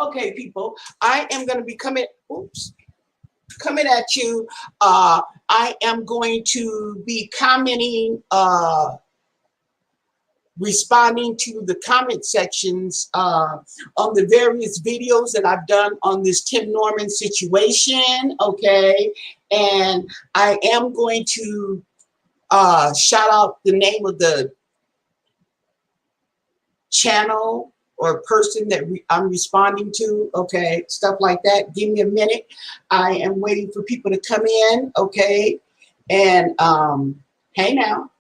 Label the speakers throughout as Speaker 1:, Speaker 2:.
Speaker 1: Okay, people, I am going to be coming at you. I am going to be commenting, responding to the comment sections on the various videos that I've done on this Tim Norman situation. Okay, and I am going to shout out the name of the channel or person that I'm responding to, okay, stuff like that. Give me a minute. I am waiting for people to come in, okay, and hey now.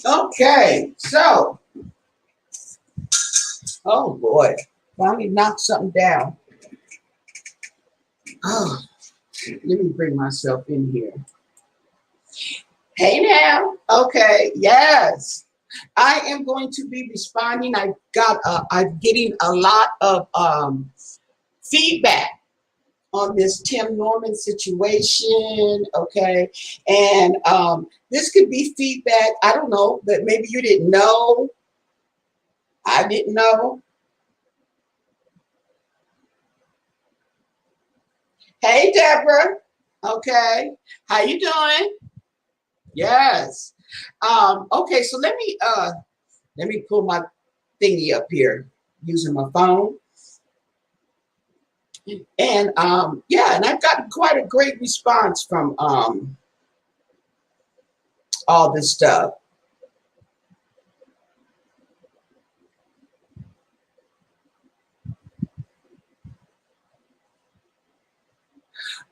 Speaker 1: Okay, so, oh boy, finally knocked something down. Oh, let me bring myself in here. Hey now, okay, yes. I am going to be responding. I'm getting a lot of feedback on this Tim Norman situation, okay? And this could be feedback, I don't know, that maybe you didn't know. I didn't know. Hey, Deborah. Okay. How you doing? Yes. Okay, so let me pull my thingy up here using my phone. And yeah, and I've gotten quite a great response from all this stuff.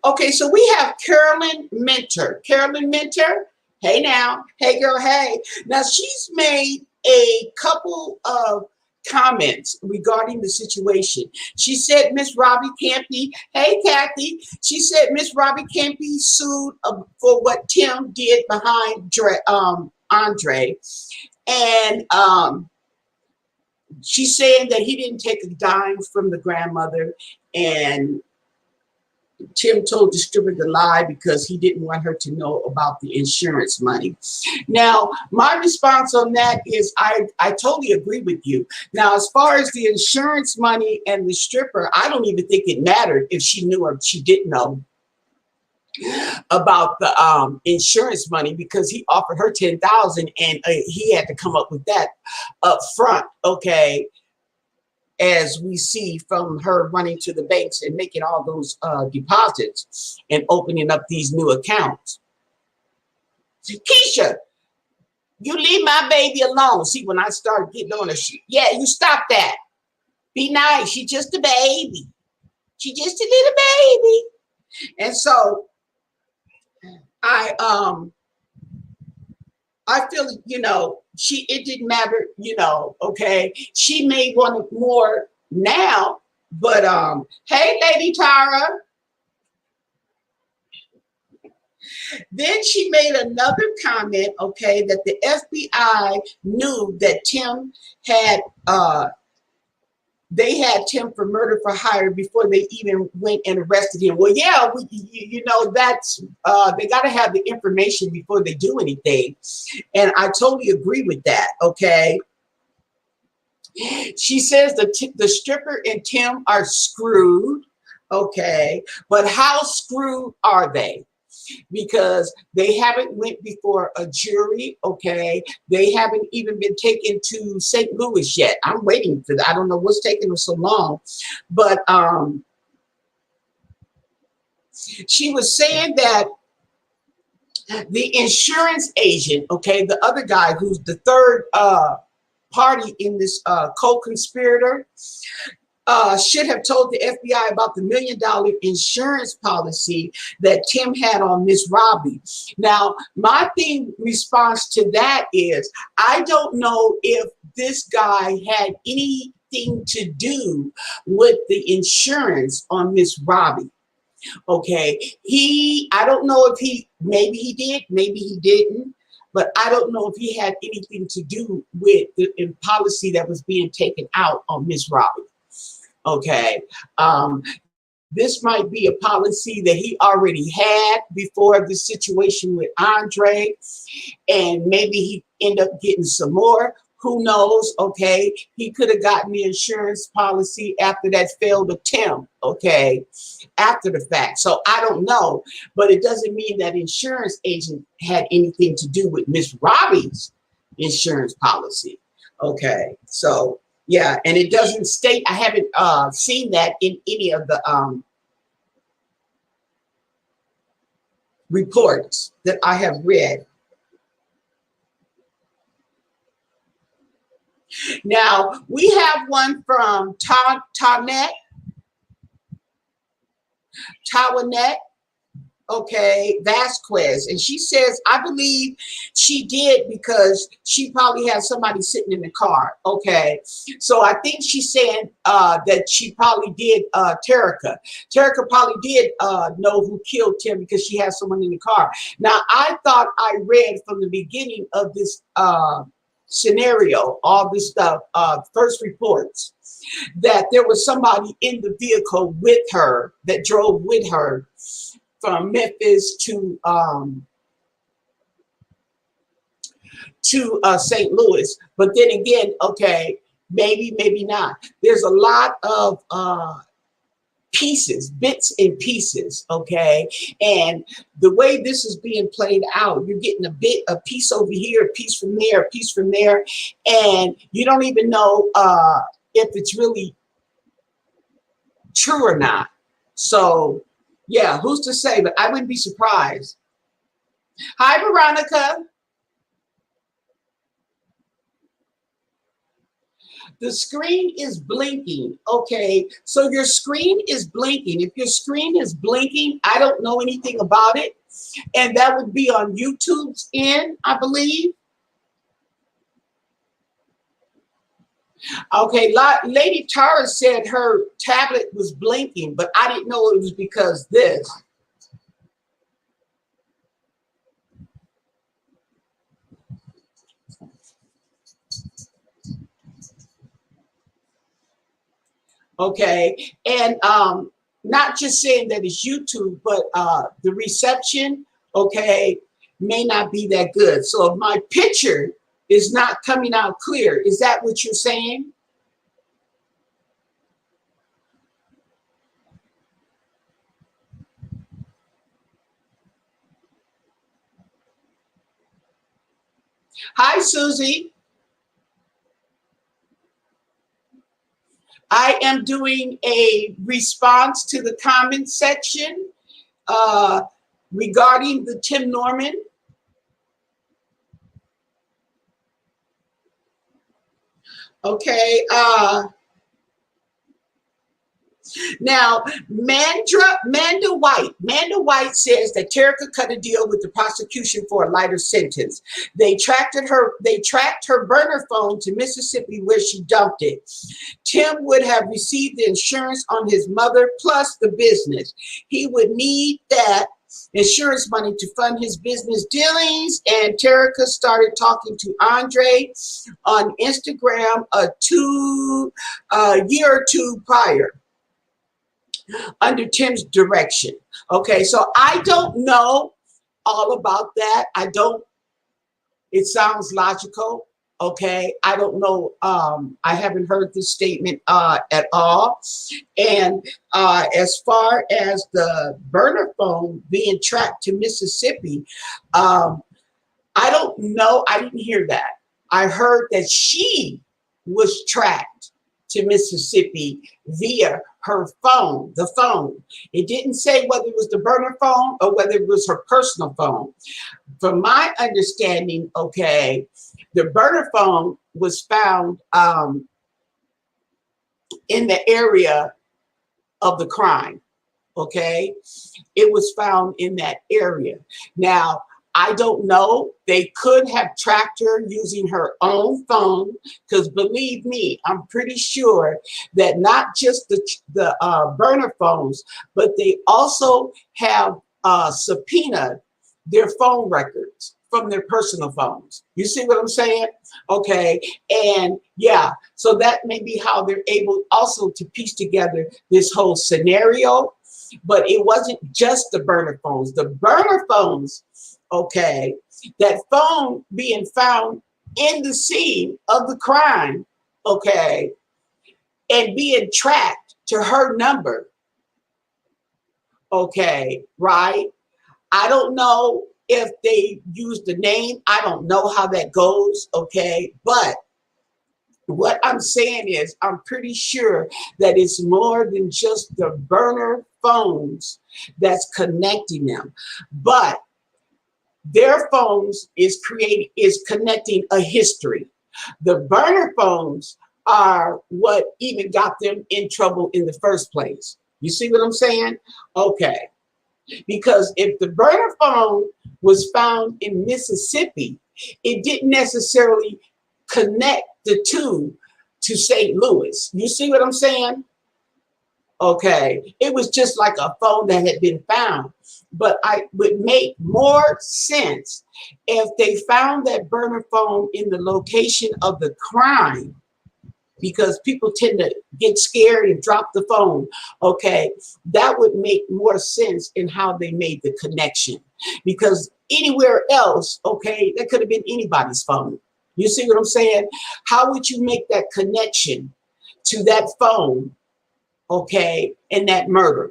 Speaker 1: Okay, so we have Carolyn Minter. Carolyn Minter, hey now, hey girl, hey. Now she's made a couple of comments regarding the situation. She said Miss Robbie can't be, hey Kathy, she said Miss Robbie can't be sued for what Tim did behind Andre. And she's saying that he didn't take a dime from the grandmother, and Tim told the stripper to lie because he didn't want her to know about the insurance money. Now, my response on that is I totally agree with you. Now, as far as the insurance money and the stripper, I don't even think it mattered if she knew or she didn't know about the insurance money, because he offered her $10,000 and he had to come up with that up front, okay? As we see from her running to the banks and making all those deposits and opening up these new accounts. Keisha, you leave my baby alone. See, when I start getting on her, yeah, you stop that. Be nice. She's just a baby. She's just a little baby. And so I feel, you know, it didn't matter, you know, okay. She may want it more now, but hey, Lady Tara. Then she made another comment, okay, that the FBI knew that Tim had they had Tim for murder for hire before they even went and arrested him. Well, yeah, you know, that's they got to have the information before they do anything. And I totally agree with that, okay? She says the stripper and Tim are screwed, okay? But how screwed are they? because they haven't went before a jury. Okay, they haven't even been taken to St. Louis yet. I'm waiting for that. I don't know what's taking them so long, but she was saying that the insurance agent, okay, the other guy who's the third party in this co-conspirator, should have told the FBI about the $1 million insurance policy that Tim had on Miss Robbie. Now, my response to that is, I don't know if this guy had anything to do with the insurance on Miss Robbie. Okay, I don't know if maybe he did, maybe he didn't, but I don't know if he had anything to do with the policy that was being taken out on Miss Robbie. Okay, this might be a policy that he already had before the situation with Andre, and maybe he ended up getting some more. Who knows? Okay, he could have gotten the insurance policy after that failed attempt. Okay, after the fact. So I don't know, but it doesn't mean that insurance agent had anything to do with Miss Robbie's insurance policy. Okay, so. Yeah, and it doesn't state, I haven't seen that in any of the reports that I have read. Now, we have one from Tawanette, okay, Vasquez, and she says, I believe she did because she probably had somebody sitting in the car. Okay, so I think she's saying that she probably did Terica. Terica probably did know who killed Tim because she had someone in the car. Now, I thought I read from the beginning of this scenario, all this stuff, first reports, that there was somebody in the vehicle with her that drove with her from Memphis to St. Louis. But then again, okay, maybe not. There's a lot of pieces, bits and pieces, okay? And the way this is being played out, you're getting a piece over here, a piece from there, a piece from there, and you don't even know if it's really true or not. So, yeah, who's to say? But I wouldn't be surprised. Hi, Veronica. The screen is blinking. Okay, so your screen is blinking. If your screen is blinking, I don't know anything about it. And that would be on YouTube's end, I believe. Okay, Lady Tara said her tablet was blinking, but I didn't know it was because this. Okay, and not just saying that it's YouTube, but the reception, okay, may not be that good. So if my picture is not coming out clear, is that what you're saying? Hi, Susie. I am doing a response to the comment section regarding the Tim Norman. Okay. Now, Manda White says that Terica cut a deal with the prosecution for a lighter sentence. They tracked her burner phone to Mississippi where she dumped it. Tim would have received the insurance on his mother plus the business. He would need that insurance money to fund his business dealings, and Terica started talking to Andre on Instagram a year or two prior, under Tim's direction. Okay, so I don't know all about that. It sounds logical. Okay, I don't know. I haven't heard this statement at all. And as far as the burner phone being tracked to Mississippi, um, I don't know. I didn't hear that. I heard that she was tracked to Mississippi via her phone, the phone. It didn't say whether it was the burner phone or whether it was her personal phone. From my understanding, okay, the burner phone was found in the area of the crime. Okay, it was found in that area. Now, I don't know. They could have tracked her using her own phone, because believe me, I'm pretty sure that not just the burner phones, but they also have subpoenaed their phone records from their personal phones. You see what I'm saying? Okay, and yeah, so that may be how they're able also to piece together this whole scenario. But it wasn't just the burner phones. The burner phones, okay, that phone being found in the scene of the crime, okay, and being tracked to her number, okay, right? I don't know if they used the name. I don't know how that goes, okay, but what I'm saying is, I'm pretty sure that it's more than just the burner phones that's connecting them, but their phones is connecting a history. The burner phones are what even got them in trouble in the first place. You see what I'm saying? Okay, because if the burner phone was found in Mississippi, it didn't necessarily connect the two to St. Louis. You see what I'm saying? Okay. It was just like a phone that had been found. But I would make more sense if they found that burner phone in the location of the crime, because people tend to get scared and drop the phone. Okay. That would make more sense in how they made the connection. Because anywhere else, okay, that could have been anybody's phone. You see what I'm saying? How would you make that connection to that phone, okay, and that murder?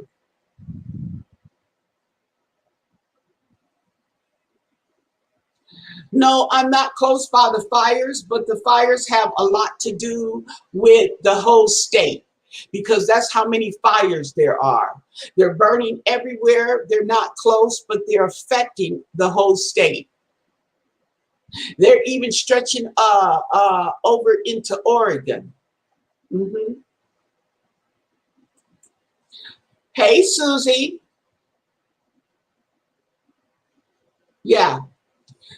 Speaker 1: No, I'm not close by the fires, but the fires have a lot to do with the whole state, because that's how many fires there are. They're burning everywhere. They're not close, but they're affecting the whole state. They're even stretching over into Oregon. Mhm. Hey, Susie. Yeah.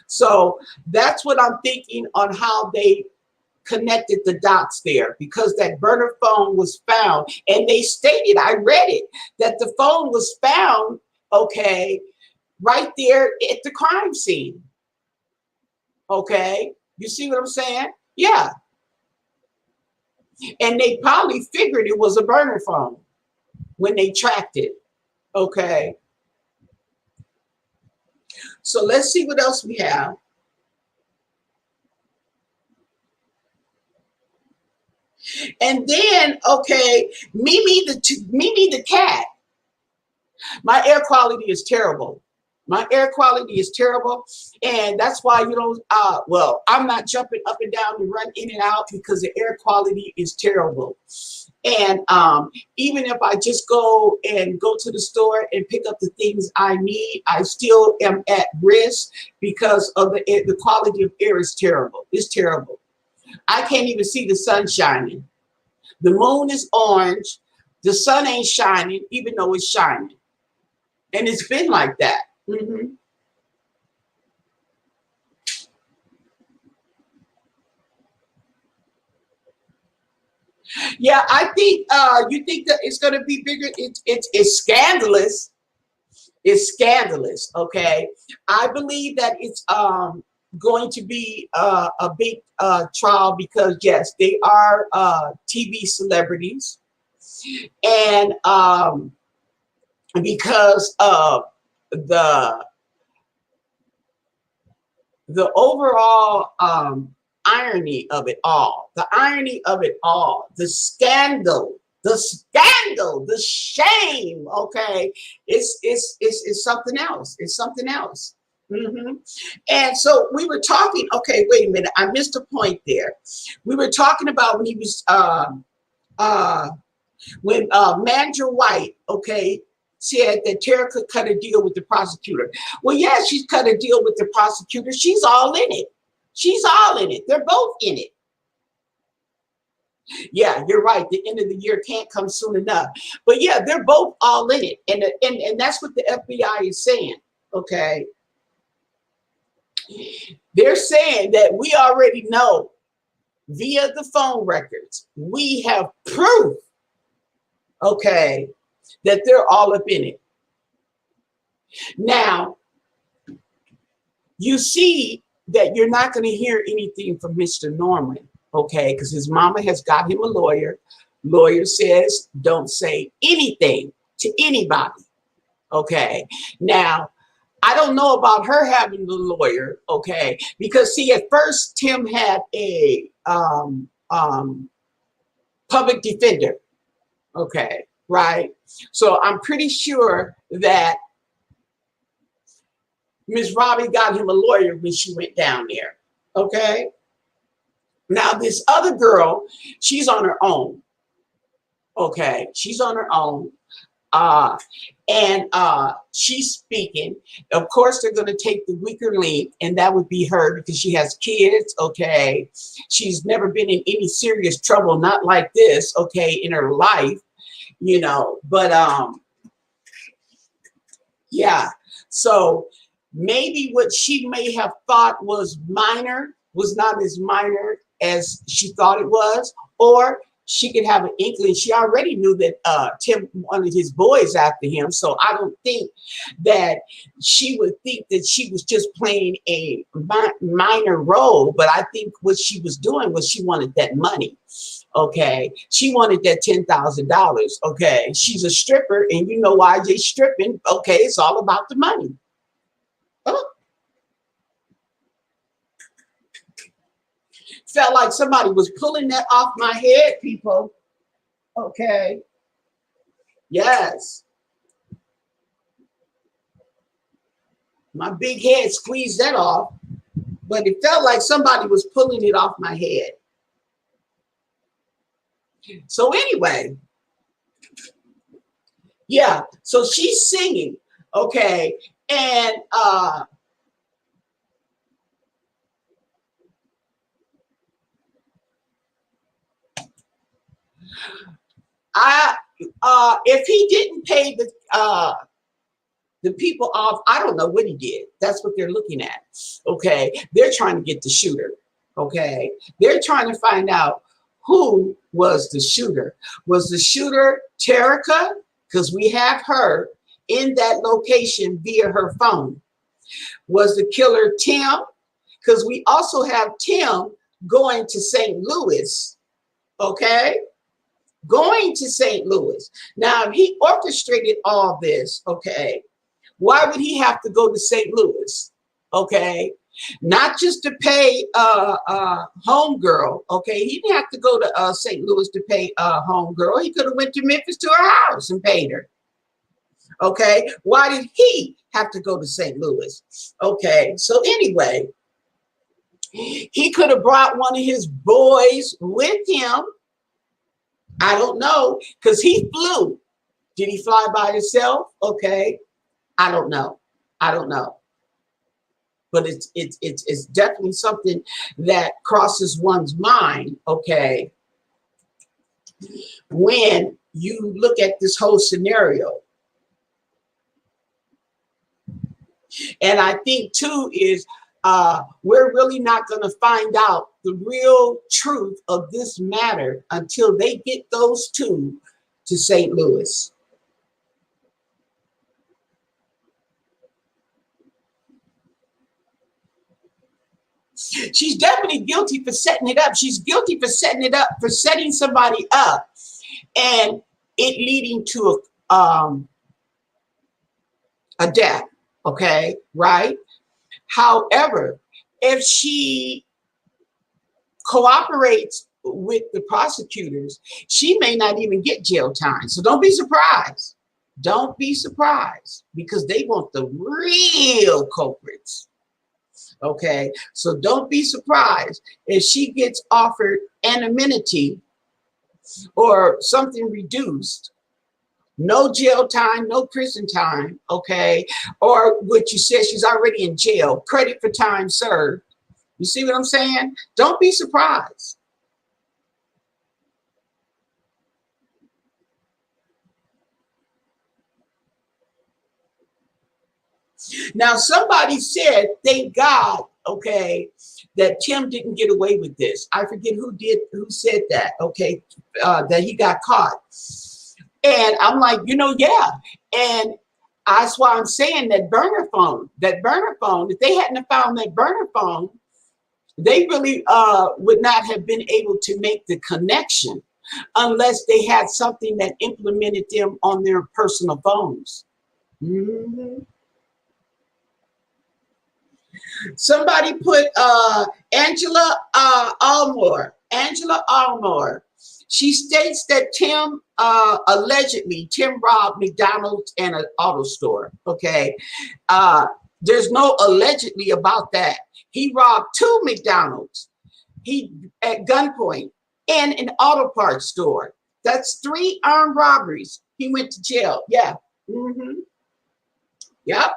Speaker 1: So that's what I'm thinking on how they connected the dots there, because that burner phone was found, and they stated, I read it, that the phone was found, okay, right there at the crime scene. Okay. You see what I'm saying? Yeah. And they probably figured it was a burner phone when they tracked it. Okay. So let's see what else we have. And then, okay, Mimi the cat. My air quality is terrible. My air quality is terrible. And that's why you don't, well, I'm not jumping up and down and run in and out, because the air quality is terrible. And even if I just go to the store and pick up the things I need, I still am at risk because of the quality of air is terrible. It's terrible. I can't even see the sun shining. The moon is orange. The sun ain't shining, even though it's shining. And it's been like that. Mhm. Yeah, I think you think that it's going to be bigger. It's scandalous. It's scandalous. Okay, I believe that it's going to be a big trial, because yes, they are TV celebrities, and because of the the overall irony of it all, the irony of it all, the scandal, the shame, okay, it's something else. It's something else. hmm And so we were talking, okay, wait a minute, I missed a point there. We were talking about when he was, uh, when Manager White, okay, said that Terica cut a deal with the prosecutor. Well, yeah, she's cut a deal with the prosecutor. She's all in it. She's all in it. They're both in it. Yeah, you're right. The end of the year can't come soon enough. But yeah, they're both all in it. And that's what the FBI is saying. Okay. They're saying that we already know via the phone records, we have proof, okay, that they're all up in it. Now, you see that you're not going to hear anything from Mr. Norman, okay, because his mama has got him a lawyer. Lawyer says don't say anything to anybody, okay. Now, I don't know about her having the lawyer, okay, because see, at first Tim had a public defender, okay, right? So I'm pretty sure that Miss Robbie got him a lawyer when she went down there, okay? Now, this other girl, she's on her own, okay? She's on her own. She's speaking. Of course, they're going to take the weaker link, and that would be her because she has kids, okay? She's never been in any serious trouble, not like this, okay, in her life, you know, but yeah. So maybe what she may have thought was minor was not as minor as she thought it was, or she could have an inkling. She already knew that Tim wanted his boys after him. So I don't think that she would think that she was just playing a minor role. But I think what she was doing was she wanted that money. Okay. She wanted that $10,000. Okay. She's a stripper, and you know why they're stripping. Okay. It's all about the money. Oh. Felt like somebody was pulling that off my head, people. Okay. Yes. My big head squeezed that off, but it felt like somebody was pulling it off my head. So anyway, yeah. So she's singing, okay, and if he didn't pay the people off, I don't know what he did. That's what they're looking at. Okay. They're trying to get the shooter. Okay. They're trying to find out who was the shooter. Was the shooter Terica? Because we have her in that location via her phone. Was the killer Tim? Because we also have Tim going to St. Louis. Okay. Going to St. Louis. Now, if he orchestrated all this, okay, why would he have to go to St. Louis? Okay, not just to pay homegirl. Okay, he didn't have to go to St. Louis to pay homegirl. He could have went to Memphis to her house and paid her. Okay, why did he have to go to St. Louis? Okay, so anyway, he could have brought one of his boys with him. I don't know, because he flew. Did he fly by himself? Okay, I don't know. I don't know. But it's definitely something that crosses one's mind, okay, when you look at this whole scenario. And I think too is we're really not going to find out the real truth of this matter until they get those two to St. Louis. She's definitely guilty for setting it up. She's guilty for setting it up, for setting somebody up and it leading to a death. Okay, right? However, if she cooperates with the prosecutors, she may not even get jail time. So don't be surprised. Don't be surprised, because they want the real culprits. Okay, so don't be surprised if she gets offered anonymity or something reduced. No jail time, no prison time, okay? Or what you said, she's already in jail, credit for time served. You see what I'm saying? Don't be surprised. Now, somebody said, thank God, okay, that Tim didn't get away with this. I forget who said that, okay, that he got caught. And I'm like, yeah. And that's why I'm saying that burner phone, if they hadn't have found that burner phone, they really would not have been able to make the connection unless they had something that implemented them on their personal phones. Mm-hmm. Somebody put Angela Almore. She states that Tim allegedly robbed McDonald's and an auto store. Okay, there's no allegedly about that. He robbed 2 McDonald's. He at gunpoint and an auto parts store. That's 3 armed robberies. He went to jail. Yeah. Mm-hmm. Yep.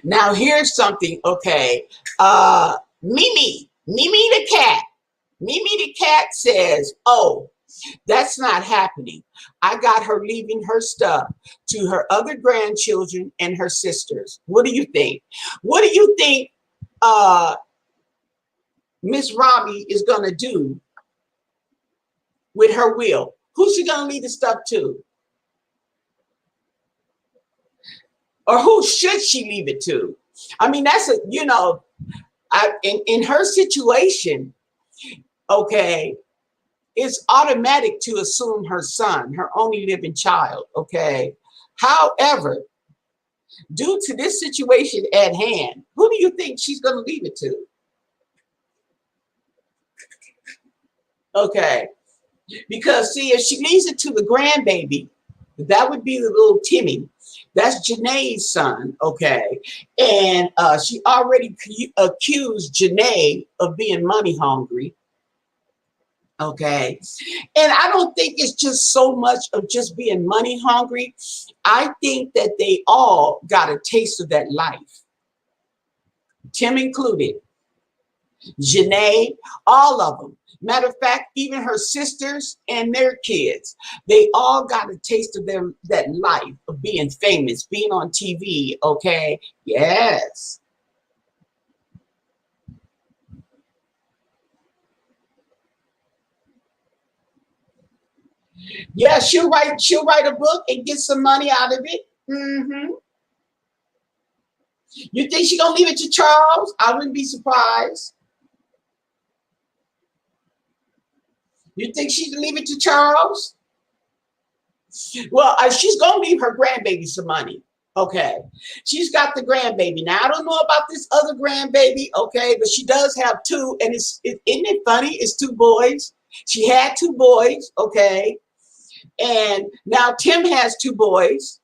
Speaker 1: Now here's something, okay. Mimi the cat. Mimi the cat says, oh, that's not happening. I got her leaving her stuff to her other grandchildren and her sisters. What do you think? What do you think Miss Robbie is going to do with her will? Who's she going to leave the stuff to? Or who should she leave it to? I mean, that's in her situation, okay, it's automatic to assume her son, her only living child, okay? However, due to this situation at hand, who do you think she's going to leave it to? Okay, because see, if she leaves it to the grandbaby, that would be the little Timmy. That's Janae's son, okay? And she already accused Janae of being money hungry, okay? And I don't think it's just so much of just being money hungry. I think that they all got a taste of that life. Tim included, Janae, all of them. Matter of fact, even her sisters and their kids, they all got a taste of that life of being famous, being on TV, okay? Yes. Yeah, she'll write a book and get some money out of it. Mm-hmm. You think she's gonna leave it to Charles? I wouldn't be surprised. You think she'd leave it to Charles? Well, she's going to leave her grandbaby some money. Okay. She's got the grandbaby. Now, I don't know about this other grandbaby, okay, but she does have 2. And isn't it funny? It's 2 boys. She had 2 boys, okay. And now Tim has 2 boys.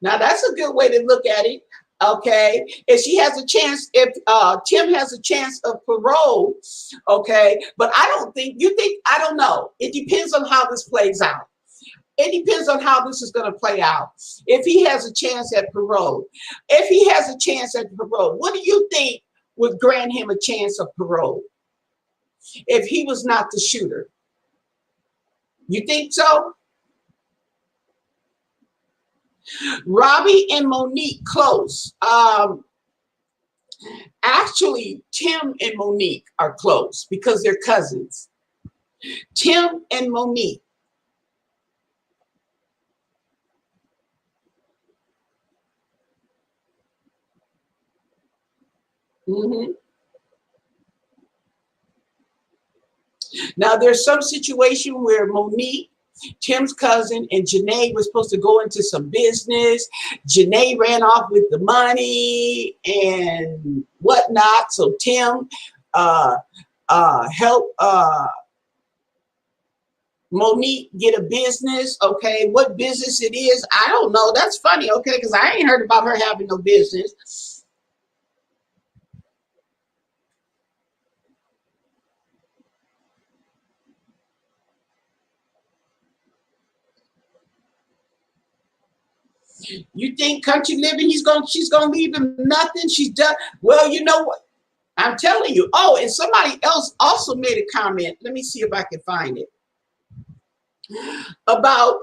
Speaker 1: Now, that's a good way to look at it. Okay, if she has a chance, if Tim has a chance of parole, okay, but I don't think, I don't know. It depends on how this plays out. It depends on how this is going to play out. If he has a chance at parole, what do you think would grant him a chance of parole if he was not the shooter? You think so? Robbie and Monique close. Actually, Tim and Monique are close because they're cousins. Tim and Monique. Hmm. Now, there's some situation where Monique, Tim's cousin, and Janae were supposed to go into some business. Janae ran off with the money and whatnot. So Tim uh, helped Monique get a business. Okay, what business it is, I don't know. That's funny. Okay, because I ain't heard about her having no business. You think country living, she's gonna leave him nothing? She's done. Well, you know what? I'm telling you. Oh, and somebody else also made a comment. Let me see if I can find it about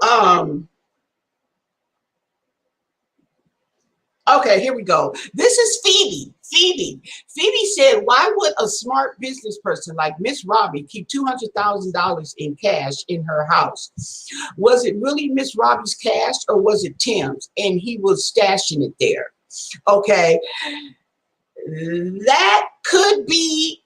Speaker 1: okay, here we go. This is Phoebe. Phoebe said, why would a smart business person like Miss Robbie keep $200,000 in cash in her house? Was it really Miss Robbie's cash or was it Tim's and he was stashing it there? Okay, that could be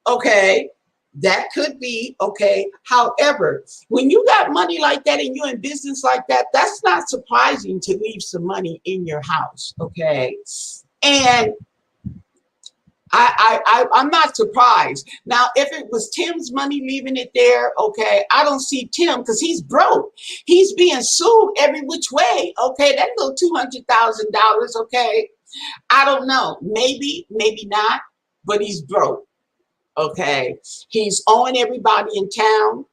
Speaker 1: okay. That could be okay. However, when you got money like that and you're in business like that, that's not surprising to leave some money in your house. Okay. And I'm not surprised. Now, if it was Tim's money leaving it there, okay, I don't see Tim because he's broke. He's being sued every which way. Okay, that little $200,000. Okay, I don't know. Maybe, maybe not. But he's broke. Okay, he's owing everybody in town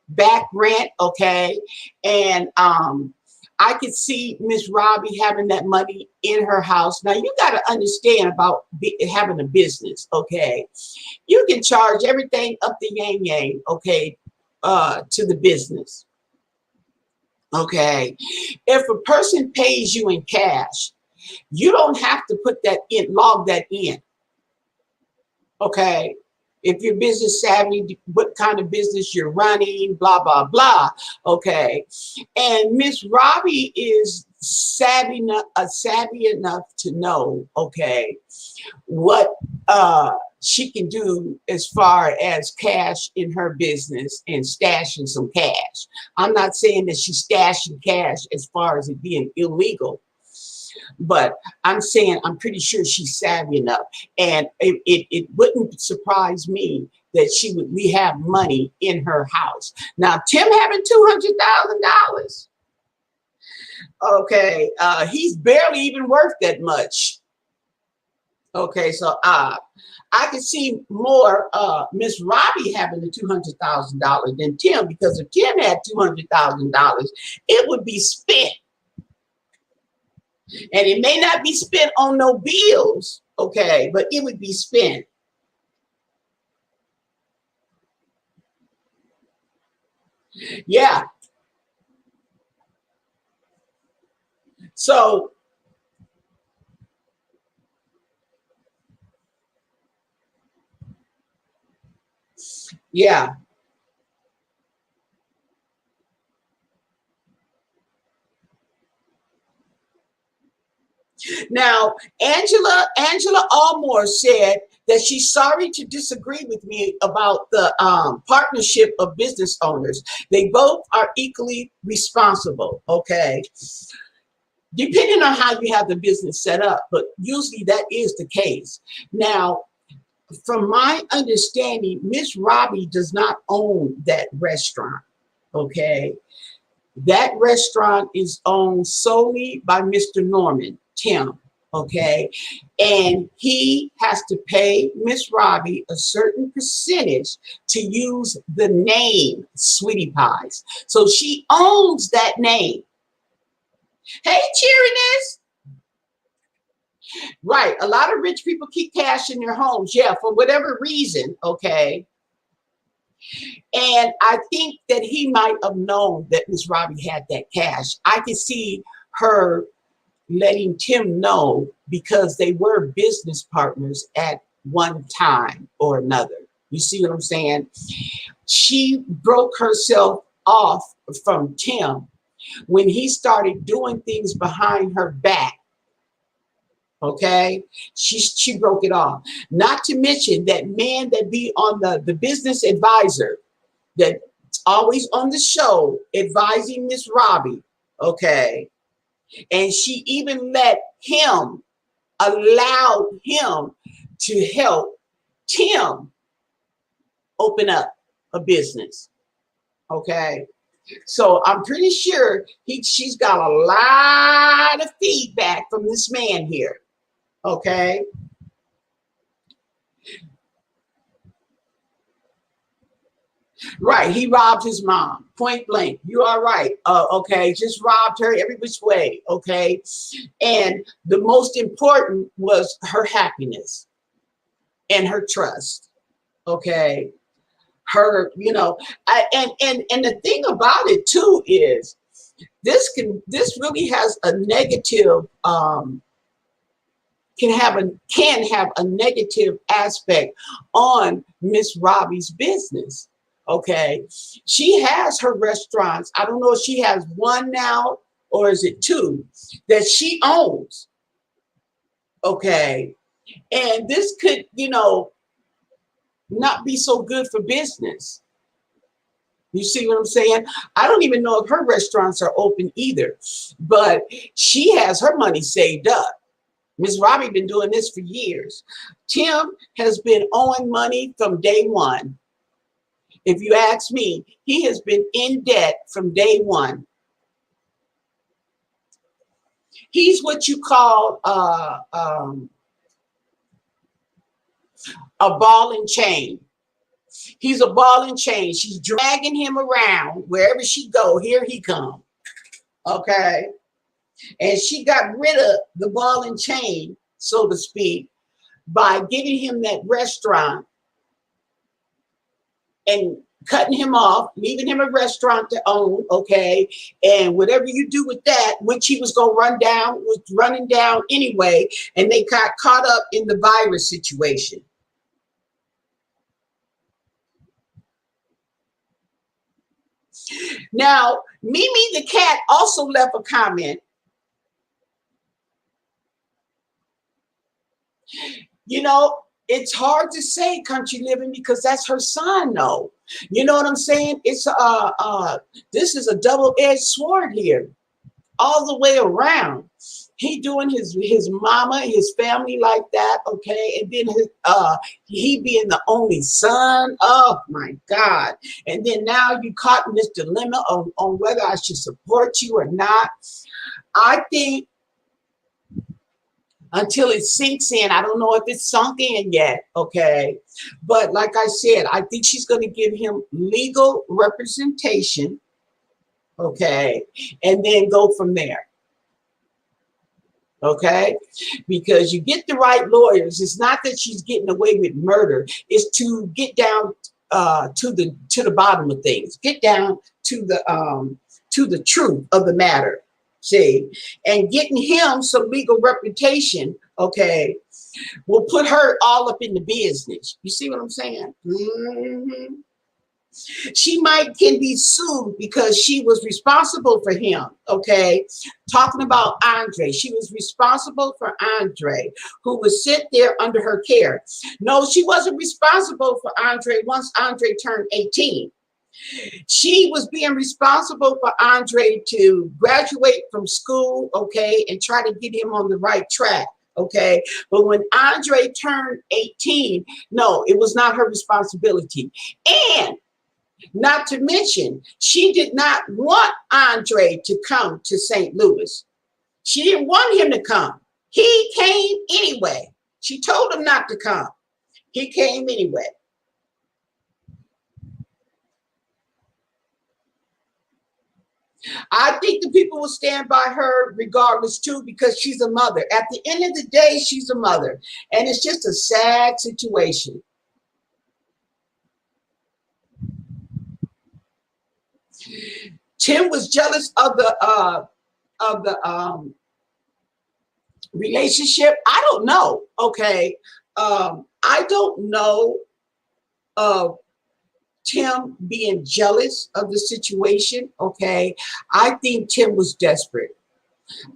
Speaker 1: back rent. Okay, and I could see Miss Robbie having that money in her house. Now you got to understand about having a business. Okay, you can charge everything up the yang yang. Okay, to the business. Okay, if a person pays you in cash, you don't have to put that in, log that in. Okay, if you're business savvy, what kind of business you're running, blah blah blah. Okay, and Miss Robbie is savvy enough to know, okay, what she can do as far as cash in her business and stashing some cash. I'm not saying that she's stashing cash as far as it being illegal, but I'm saying I'm pretty sure she's savvy enough. And it wouldn't surprise me that she would we have money in her house. Now, Tim having $200,000, okay, he's barely even worth that much. Okay, so I could see more Miss Robbie having the $200,000 than Tim, because if Tim had $200,000, it would be spent. And it may not be spent on no bills, okay, but it would be spent. Yeah. So, yeah. Now, Angela Almore said that she's sorry to disagree with me about the partnership of business owners. They both are equally responsible. Okay, depending on how you have the business set up, but usually that is the case. Now, from my understanding, Miss Robbie does not own that restaurant. Okay, that restaurant is owned solely by Mr. Norman, Tim. Okay, and he has to pay Miss Robbie a certain percentage to use the name Sweetie Pies. So she owns that name. Hey, cheeriness. Right. A lot of rich people keep cash in their homes. Yeah, for whatever reason. Okay. And I think that he might have known that Miss Robbie had that cash. I could see her letting Tim know because they were business partners at one time or another. You see what I'm saying? She broke herself off from Tim when he started doing things behind her back. Okay, she broke it off. Not to mention that man that be on the business advisor that's always on the show advising Miss Robbie. Okay, and she even allowed him to help Tim open up a business. Okay, so I'm pretty sure she's got a lot of feedback from this man here. Okay. Right. He robbed his mom. Point blank. You are right. Okay. Just robbed her every which way. Okay. And the most important was her happiness and her trust. Okay. Her, and the thing about it too is this really has a negative can have a negative aspect on Miss Robbie's business. Okay, she has her restaurants. I don't know if she has one now or is it two that she owns. Okay, and this could, not be so good for business. You see what I'm saying? I don't even know if her restaurants are open either, but she has her money saved up. Miss Robbie been doing this for years. Tim has been owing money from day one. If you ask me, he has been in debt from day one. He's what you call a ball and chain. He's a ball and chain. She's dragging him around wherever she go. Here he come. Okay. And she got rid of the ball and chain, so to speak, by giving him that restaurant and cutting him off, leaving him a restaurant to own, okay? And whatever you do with that, which he was going to was running down anyway, and they got caught up in the virus situation. Now, Mimi the cat also left a comment. It's hard to say country living because that's her son, though. You know what I'm saying? It's this is a double-edged sword here, all the way around. He doing his mama, his family like that, okay, and then he being the only son. Oh my God! And then now you caught in this dilemma on whether I should support you or not. I think until it sinks in. I don't know if it's sunk in yet, okay? But like I said, I think she's going to give him legal representation, okay? And then go from there, okay? Because you get the right lawyers. It's not that she's getting away with murder. It's to get down to the bottom of things. Get down to the truth of the matter. See, and getting him some legal reputation, okay, will put her all up in the business. You see what I'm saying? Mm-hmm. She can be sued because she was responsible for him, okay? Talking about Andre. She was responsible for Andre, who was sent there under her care. No, she wasn't responsible for Andre once Andre turned 18. She was being responsible for Andre to graduate from school, okay, and try to get him on the right track, okay? But when Andre turned 18, no, it was not her responsibility. And not to mention, she did not want Andre to come to St. Louis. She didn't want him to come. He came anyway. She told him not to come. He came anyway. I think the people will stand by her regardless too, because she's a mother. At the end of the day, she's a mother. And it's just a sad situation. Tim was jealous of the relationship. I don't know. Okay. I don't know of Tim being jealous of the situation. Okay. I think Tim was desperate.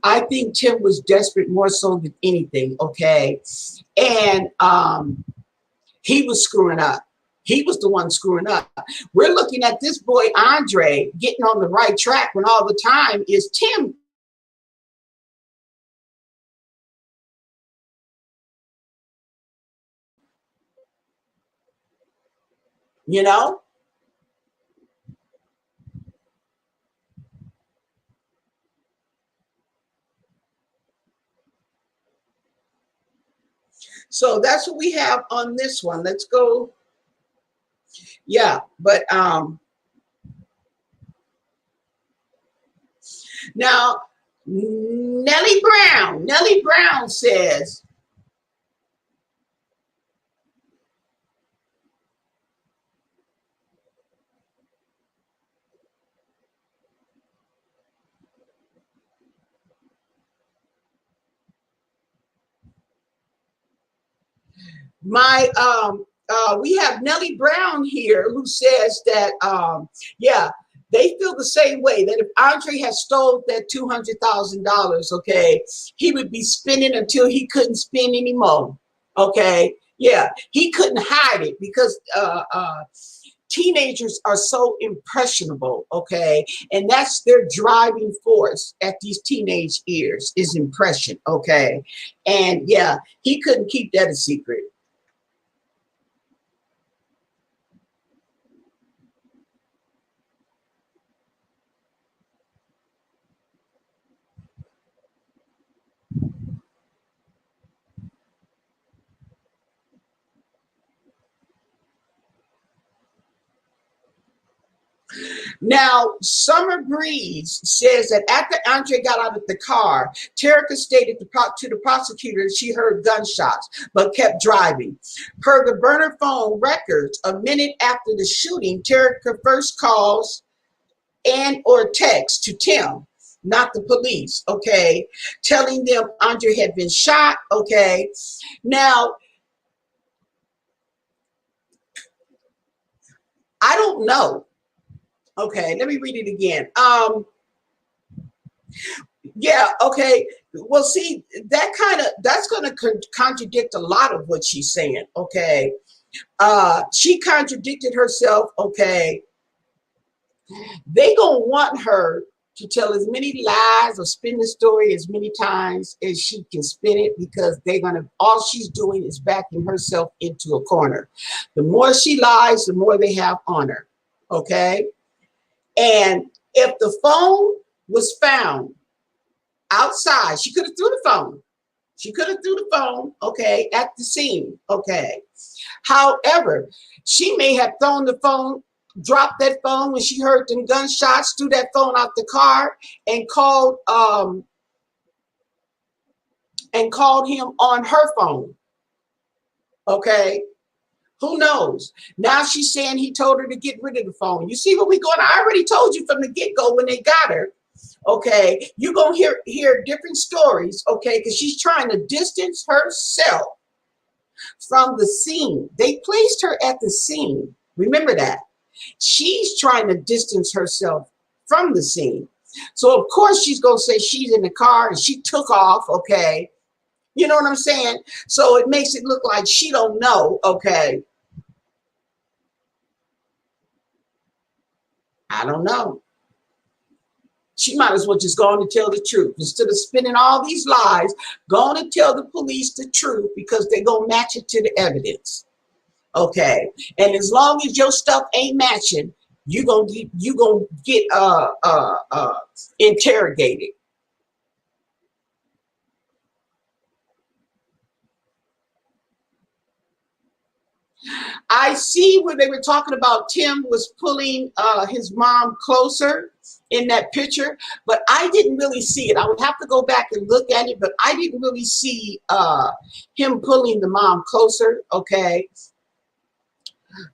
Speaker 1: I think Tim was desperate more so than anything, okay? And he was screwing up. He was the one screwing up. We're looking at this boy, Andre, getting on the right track when all the time is Tim. You know? So that's what we have on this one. Let's go. Yeah, but now Nellie Brown says, my we have Nellie Brown here who says that yeah, they feel the same way, that if Andre had stole that $200,000, okay, he would be spending until he couldn't spend anymore. Okay, yeah, he couldn't hide it because teenagers are so impressionable, okay, and that's their driving force at these teenage years is impression, okay, and yeah, he couldn't keep that a secret. Now, Summer Breeze says that after Andre got out of the car, Terica stated to the prosecutor she heard gunshots but kept driving. Per the burner phone records, a minute after the shooting, Terica first calls and or text to Tim, not the police, okay, telling them Andre had been shot, okay. Now, I don't know. Okay, let me read it again. Yeah, okay. Well, see, that's going to contradict a lot of what she's saying. Okay, she contradicted herself. Okay, they gonna want her to tell as many lies or spin the story as many times as she can spin it because they're gonna. All she's doing is backing herself into a corner. The more she lies, the more they have on her. Okay, and if the phone was found outside, she could have threw the phone. She could have threw the phone, okay, at the scene, okay. However, she may have thrown the phone, dropped that phone when she heard them gunshots, threw that phone out the car, and called him on her phone, okay. Who knows? Now she's saying he told her to get rid of the phone. You see what we going? I already told you from the get go when they got her. Okay, you're gonna hear different stories, okay, because she's trying to distance herself from the scene. They placed her at the scene. Remember that. She's trying to distance herself from the scene. So of course she's gonna say she's in the car and she took off, okay. You know what I'm saying? So it makes it look like she don't know, okay. I don't know. She might as well just go on and tell the truth. Instead of spinning all these lies, go on and tell the police the truth because they're going to match it to the evidence. Okay. And as long as your stuff ain't matching, you gonna get interrogated. I see where they were talking about Tim was pulling his mom closer in that picture, but I didn't really see it. I would have to go back and look at it, but I didn't really see him pulling the mom closer. Okay.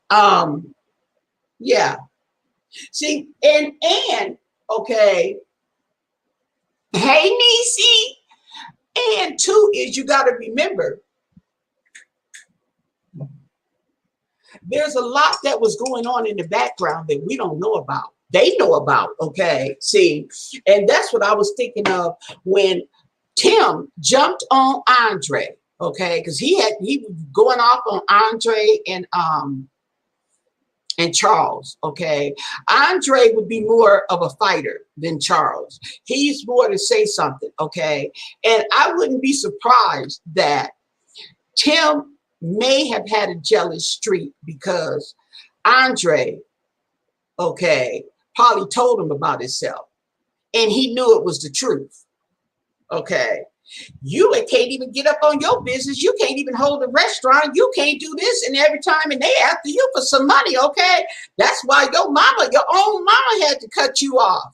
Speaker 1: Um, yeah. See, and okay. Hey, Niecy. And two is you got to remember there's a lot that was going on in the background that we don't know about. they know about. Okay, see, and that's what I was thinking of when Tim jumped on Andre. Okay, because he was going off on Andre and Charles. Okay, Andre would be more of a fighter than Charles. He's more to say something. Okay, and I wouldn't be surprised that Tim may have had a jealous streak because Andre, okay, probably told him about himself and he knew it was the truth. Okay. You can't even get up on your business. You can't even hold a restaurant. You can't do this and every time, and they after you for some money. Okay. That's why your mama, your own mama had to cut you off.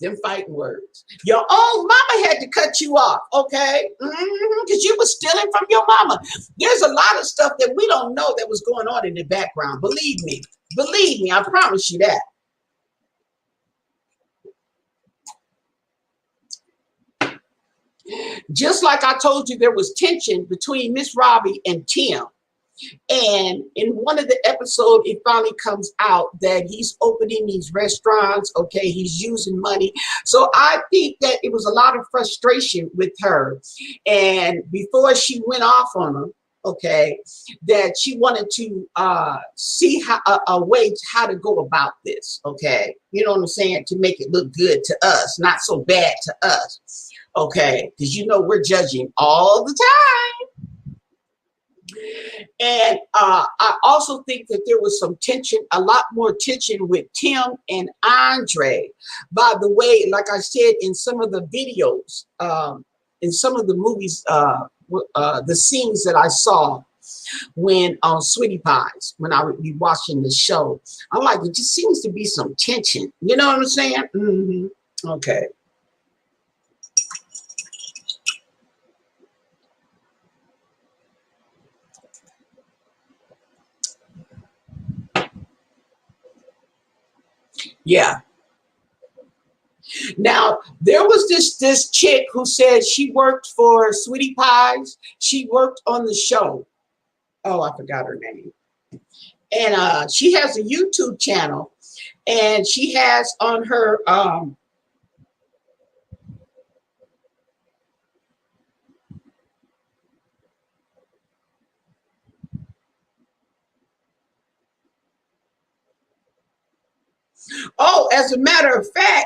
Speaker 1: Them fighting words. Your own mama had to cut you off, okay? Because you were stealing from your mama. There's a lot of stuff that we don't know that was going on in the background. Believe me. Believe me. I promise you that. Just like I told you, there was tension between Miss Robbie and Tim. And in one of the episodes, it finally comes out that he's opening these restaurants. Okay, he's using money. So I think that it was a lot of frustration with her. And before she went off on him, okay, that she wanted to see how a way how to go about this. Okay, you know what I'm saying? To make it look good to us, not so bad to us. Okay, because you know we're judging all the time. And I also think that there was some tension, a lot more tension with Tim and Andre. By the way, like I said, in some of the videos, in some of the movies, the scenes that I saw when on Sweetie Pies, when I would be watching the show, I'm like, it just seems to be some tension. You know what I'm saying? Okay. Yeah. Now there was this chick who said she worked for Sweetie Pies. She worked on the show. Oh, I forgot her name. And she has a YouTube channel, and she has on her oh, as a matter of fact,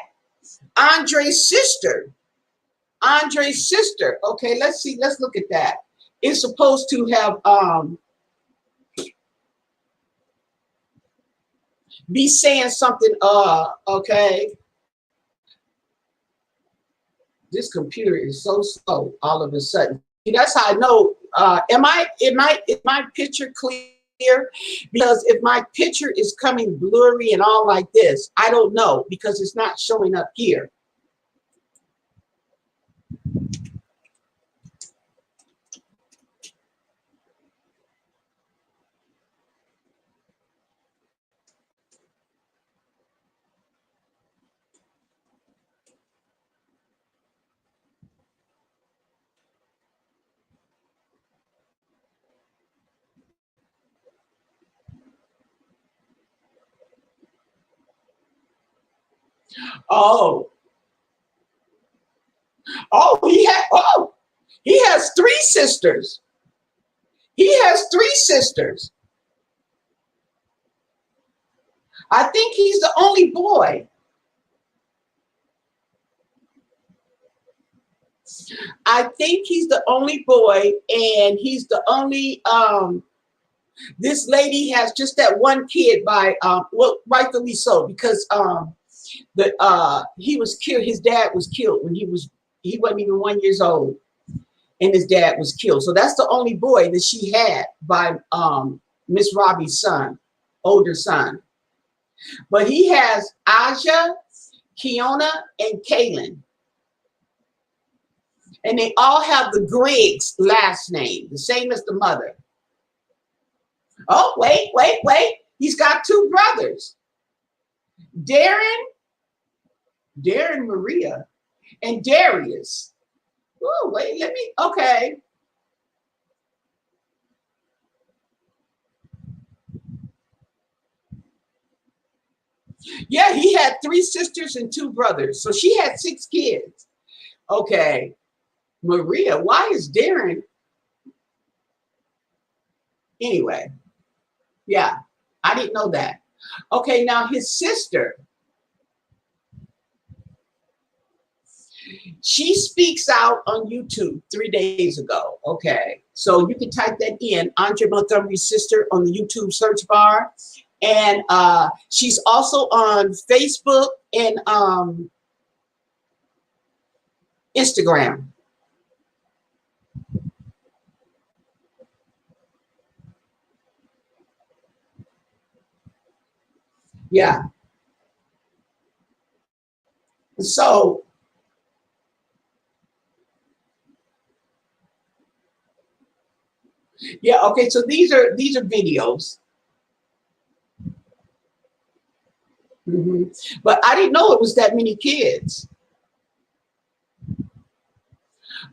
Speaker 1: Andre's sister. Andre's sister. Okay, let's see. Let's look at that. It's supposed to have be saying something. Okay. This computer is so slow all of a sudden. That's how I know. Is my picture clear? Because if my picture is coming blurry and all like this, I don't know because it's not showing up here. Oh, he has three sisters. He has three sisters. I think he's the only boy. I think he's the only boy, and he's the only. This lady has just that one kid by well, rightfully so, because he was killed. His dad was killed when he wasn't even 1 year old, and his dad was killed. So that's the only boy that she had by Miss Robbie's son, older son. But he has Aja, Kiona, and Kaylin. And they all have the Griggs last name, the same as the mother. Oh, wait. He's got two brothers. Darren Maria, and Darius. Oh, wait, okay. Yeah, he had 3 sisters and 2 brothers. So she had 6 kids. Okay. Maria, why is Darren? Anyway, yeah, I didn't know that. Okay, now his sister, she speaks out on YouTube 3 days ago. Okay, so you can type that in, Andre Montgomery's sister, on the YouTube search bar. And she's also on Facebook and Instagram. Yeah. So yeah, okay. So these are videos. But I didn't know it was that many kids.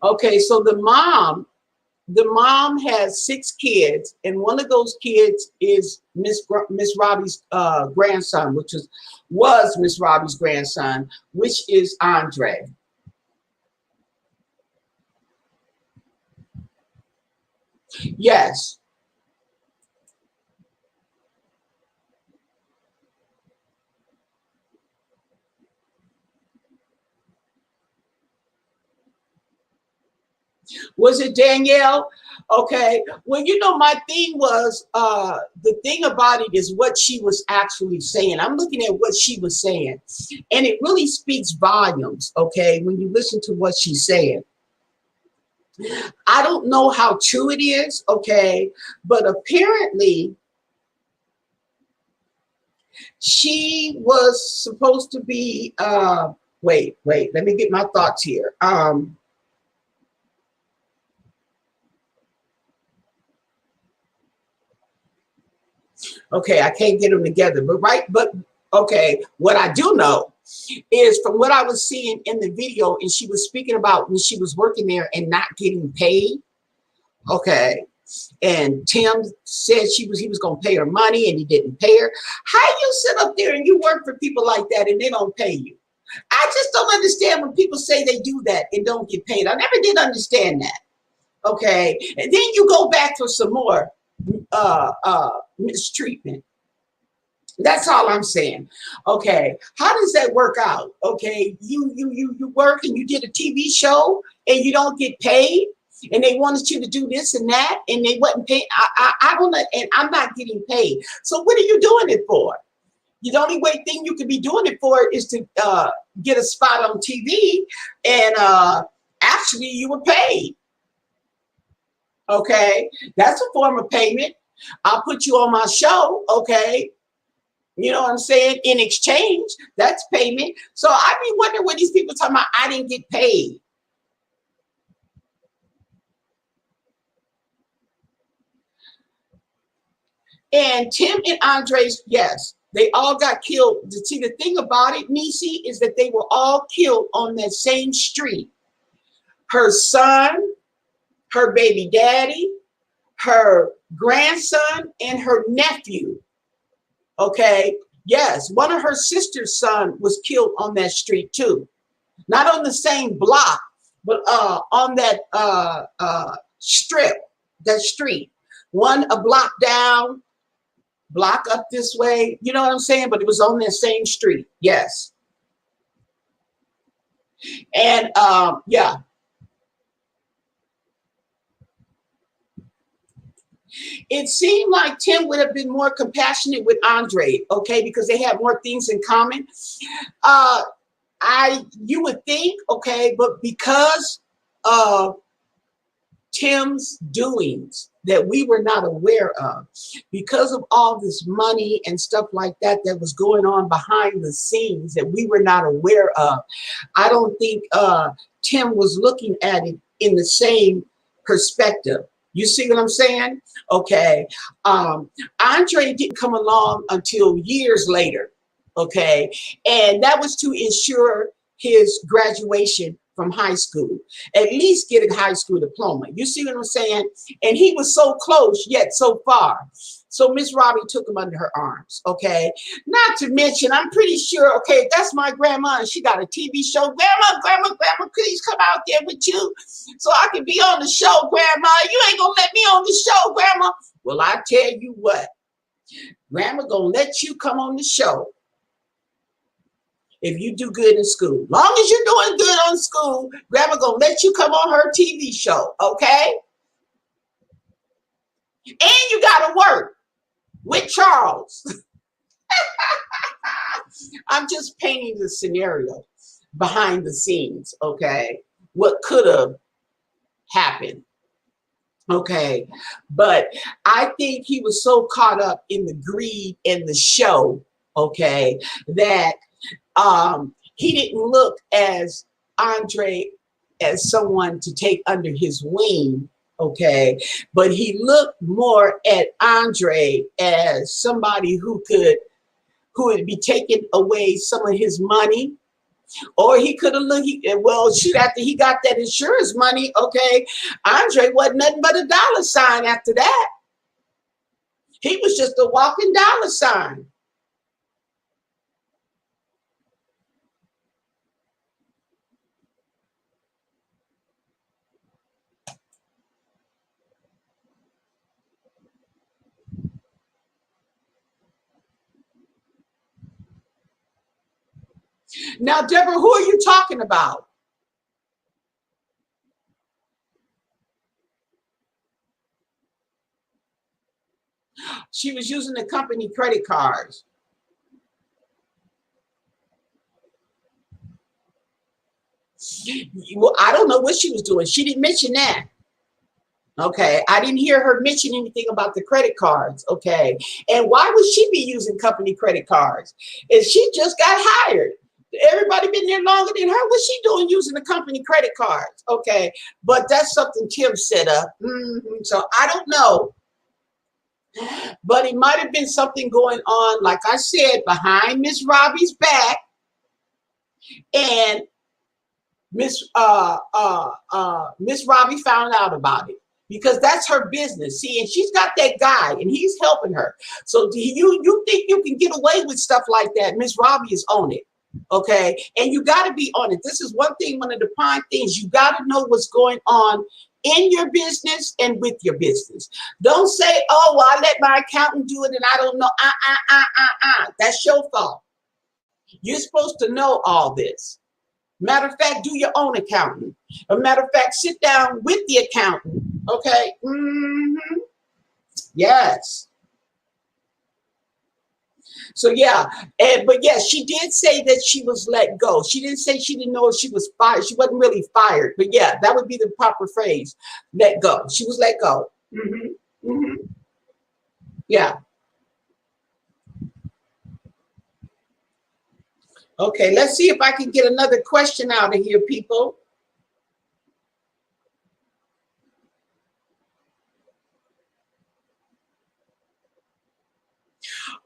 Speaker 1: Okay, so the mom has 6 kids, and one of those kids is Miss Robbie's grandson, which was Miss Robbie's grandson, which is Andre. Yes. Was it Danielle? Okay. Well, my thing was the thing about it is what she was actually saying. I'm looking at what she was saying, and it really speaks volumes, okay, when you listen to what she's saying. I don't know how true it is, okay, but apparently she was supposed to be wait, let me get my thoughts here. Okay, I can't get them together, but okay, what I do know is from what I was seeing in the video, and she was speaking about when she was working there and not getting paid. Okay. And Tim said he was going to pay her money and he didn't pay her. How you sit up there and you work for people like that and they don't pay you? I just don't understand when people say they do that and don't get paid. I never did understand that. Okay. And then you go back for some more mistreatment. That's all I'm saying. Okay. How does that work out? Okay. You work and you did a TV show and you don't get paid, and they wanted you to do this and that, and they wasn't paying. I don't know, and I'm not getting paid. So what are you doing it for? The only way thing you could be doing it for is to get a spot on TV, and actually you were paid. Okay, that's a form of payment. I'll put you on my show. Okay, you know what I'm saying? In exchange, that's payment. So I be wondering what these people talking about. I didn't get paid. And Tim and Andres, yes, they all got killed. See, the thing about it, Nisi, is that they were all killed on that same street. Her son, her baby daddy, her grandson, and her nephew. Okay. Yes, one of her sister's son was killed on that street too. Not on the same block, but on that strip, that street. One a block down, block up this way. You know what I'm saying? But it was on that same street. Yes. And yeah. It seemed like Tim would have been more compassionate with Andre, okay, because they had more things in common. Uh, you would think, okay, but because of Tim's doings that we were not aware of, because of all this money and stuff like that that was going on behind the scenes that we were not aware of, I don't think Tim was looking at it in the same perspective. You see what I'm saying? Okay. Andre didn't come along until years later. Okay. And that was to ensure his graduation from high school, at least get a high school diploma. You see what I'm saying? And he was so close yet so far. So Miss Robbie took him under her arms, okay? Not to mention, I'm pretty sure, okay, that's my grandma and she got a TV show. Grandma, please come out there with you so I can be on the show, Grandma. You ain't gonna let me on the show, Grandma. Well, I tell you what, Grandma gonna let you come on the show if you do good in school. Long as you're doing good on school, Grandma gonna let you come on her TV show, okay? And you gotta work with Charles. I'm just painting the scenario behind the scenes, okay? What could have happened, okay? But I think he was so caught up in the greed and the show, okay, that he didn't look as Andre as someone to take under his wing, okay, but he looked more at Andre as somebody who would be taking away some of his money, or he could have looked. Well, shoot, after he got that insurance money, okay, Andre wasn't nothing but a dollar sign after that. He was just a walking dollar sign. Now, Deborah, who are you talking about? She was using the company credit cards. Well, I don't know what she was doing. She didn't mention that. Okay, I didn't hear her mention anything about the credit cards. Okay, and why would she be using company credit cards? If she just got hired, everybody been there longer than her. What's she doing using the company credit cards? Okay, but that's something Tim set up. So I don't know, but it might have been something going on, like I said, behind Miss Robbie's back, and Miss Robbie found out about it. Because that's her business. See, and she's got that guy and he's helping her. So do you think you can get away with stuff like that? Miss Robbie is on it. Okay. And you got to be on it. This is one thing, one of the prime things. You got to know what's going on in your business and with your business. Don't say, oh, well, I let my accountant do it and I don't know. That's your fault. You're supposed to know all this. Matter of fact, do your own accounting. A matter of fact, sit down with the accountant. Okay. Yes. So yeah, but yes, she did say that she was let go. She didn't say she didn't know if she was fired. She wasn't really fired, but yeah, that would be the proper phrase. Let go. She was let go. Yeah. Okay, let's see if I can get another question out of here, people.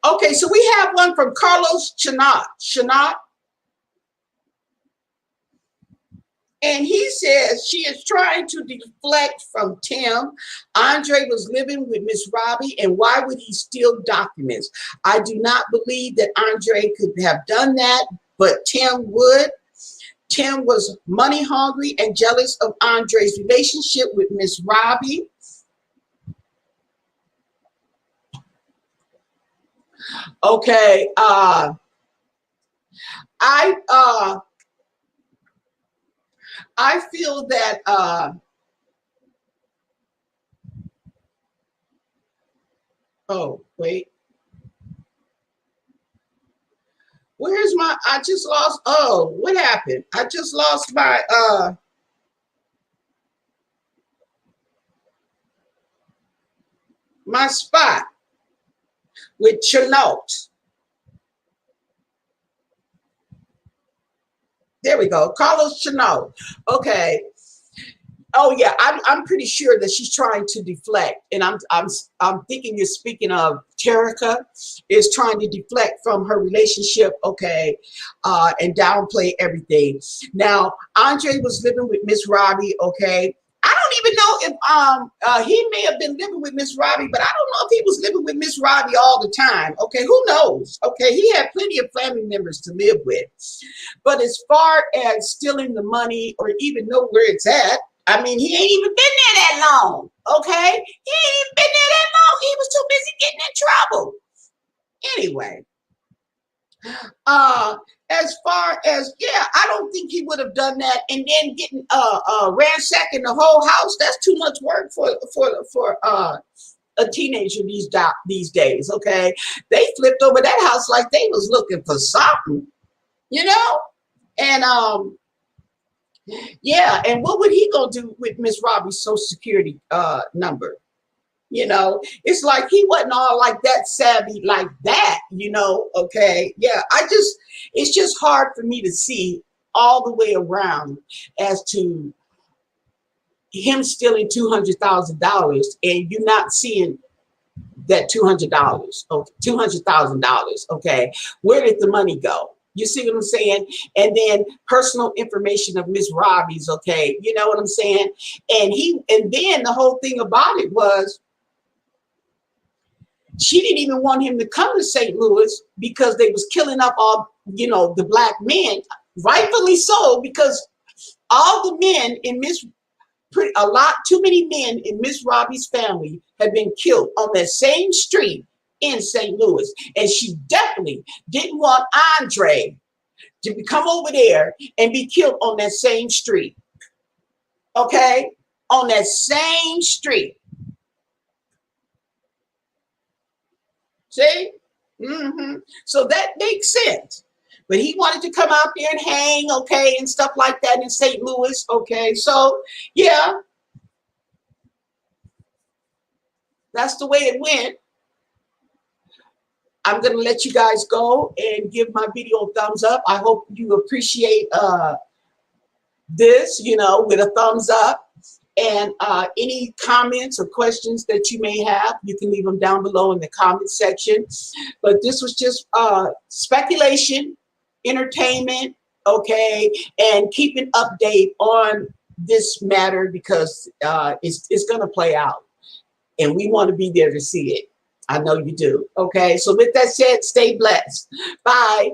Speaker 1: Okay, so we have one from Carlos Chanat. And he says she is trying to deflect from Tim. Andre was living with Miss Robbie, and why would he steal documents? I do not believe that Andre could have done that, but Tim would. Tim was money hungry and jealous of Andre's relationship with Miss Robbie. Okay, I feel that oh wait, where's my, I just lost, oh, what happened? I just lost my spot with Chanot. There we go, Carlos Chanot. Okay. Oh yeah, I'm pretty sure that she's trying to deflect, and I'm thinking you're speaking of Terica is trying to deflect from her relationship, okay, and downplay everything. Now Andre was living with Miss Robbie, okay. I even know if he may have been living with Miss Robbie, but I don't know if he was living with Miss Robbie all the time. Okay, who knows? Okay, he had plenty of family members to live with. But as far as stealing the money or even know where it's at, I mean, he ain't even been there that long. Okay, he ain't even been there that long. He was too busy getting in trouble. Anyway, as far as, yeah, I don't think he would have done that, and then getting ransacking the whole house. That's too much work for a teenager these days. Okay, they flipped over that house like they was looking for something, you know. And yeah, and what would he gonna do with Miss Robbie's social security number? You know, it's like he wasn't all like that savvy like that, you know. Okay, yeah, it's just hard for me to see all the way around as to him stealing $200,000 and you not seeing that $200, okay, $200,000. Okay, where did the money go? You see what I'm saying? And then personal information of Miss Robbie's. Okay, you know what I'm saying? And then the whole thing about it was, she didn't even want him to come to St. Louis because they was killing up all, you know, the black men, rightfully so, because all the men in a lot too many men in Miss Robbie's family had been killed on that same street in St. Louis, and she definitely didn't want Andre to come over there and be killed on that same street. Okay, on that same street. See? So that makes sense. But he wanted to come out there and hang, okay, and stuff like that in St. Louis, okay? So, yeah, that's the way it went. I'm going to let you guys go and give my video a thumbs up. I hope you appreciate this, you know, with a thumbs up. And any comments or questions that you may have, you can leave them down below in the comment section. But this was just speculation, entertainment, okay, and keep an update on this matter because it's going to play out. And we want to be there to see it. I know you do. Okay, so with that said, stay blessed. Bye.